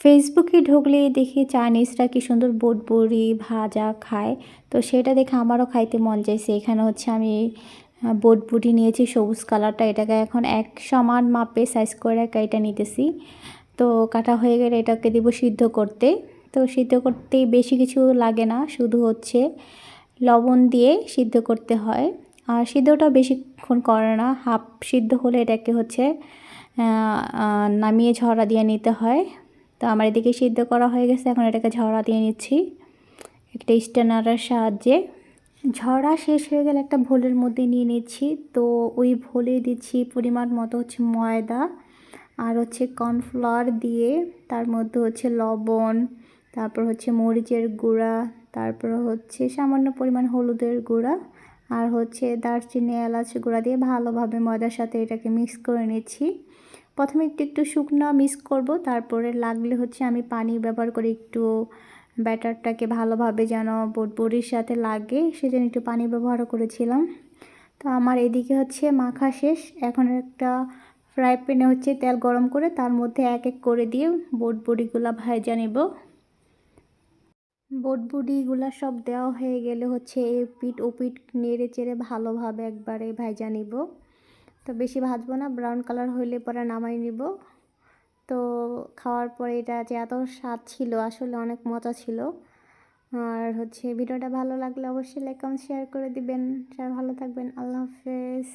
ফেসবুকে ঢুকলেই দেখি চাইনিজরা কি সুন্দর বুটবুড়ি ভাজা খায়। তো সেটা দেখে আমারও খাইতে মন চাইছে। এখানে হচ্ছে আমি বুটবুটি নিয়েছি সবুজ কালারটা, এটাকে এখন এক সমান মাপে সাইজ করে কেটে নিতেছি। তো কাটা হয়ে গেলে এটাকে দিব সিদ্ধ করতে। তো সিদ্ধ করতে বেশি কিছু লাগে না, শুধু হচ্ছে লবণ দিয়ে সিদ্ধ করতে হয়। আর সিদ্ধটা বেশিক্ষণ করে না, হাফ সিদ্ধ হলে এটাকে হচ্ছে নামিয়ে ঝরা দিয়ে নিতে হয়। তো আমার এদিকে সিদ্ধ করা হয়ে গেছে, এখন এটাকে ঝরা দিয়ে নিচ্ছি একটা স্ট্যানারের সাহায্যে। ঝরা শেষ হয়ে গেলে একটা ভোলের মধ্যে নিয়ে নিচ্ছি। তো ওই ভোলে দিচ্ছি পরিমাণ মতো হচ্ছে ময়দা আর হচ্ছে কর্নফ্লাওয়ার দিয়ে, তার মধ্যে হচ্ছে লবণ, তারপর হচ্ছে মরিচের গুঁড়া, তারপর হচ্ছে সামান্য পরিমাণ হলুদের গুঁড়া আর হচ্ছে দারচিনি এলাচ গুঁড়া দিয়ে ভালোভাবে ময়দার সাথে এটাকে মিক্স করে নিচ্ছি। প্রথমে একটু একটু শুকনো মিক্স করব, তারপরে লাগলে হচ্ছে আমি পানি ব্যবহার করে একটু ব্যাটারটাকে ভালোভাবে যেন বুটবুড়ির সাথে লাগে সেজন্য একটু পানি ব্যবহার করেছিলাম। তো আমার এদিকে হচ্ছে মাখা শেষ। এখন একটা ফ্রাই প্যানে হচ্ছে তেল গরম করে তার মধ্যে এক এক করে দিয়ে বুটবুড়িগুলো ভাজা নেব। বুটবুড়িগুলো সব দেওয়া হয়ে গেলে হচ্ছে এই পিঠ ও পিঠ নেড়ে চেড়ে ভালোভাবে একবারে ভাজা নিব। তো বেশি ভাজবো না, ব্রাউন কালার হইলে পরে নামাই নিব। তো খাওয়ার পরে এটা যে এত স্বাদ ছিল, আসলে অনেক মজা ছিল। আর হচ্ছে ভিডিওটা ভালো লাগলে অবশ্যই লাইক কমেন্ট শেয়ার করে দিবেন। সবাই ভালো থাকবেন, আল্লাহ হাফেজ।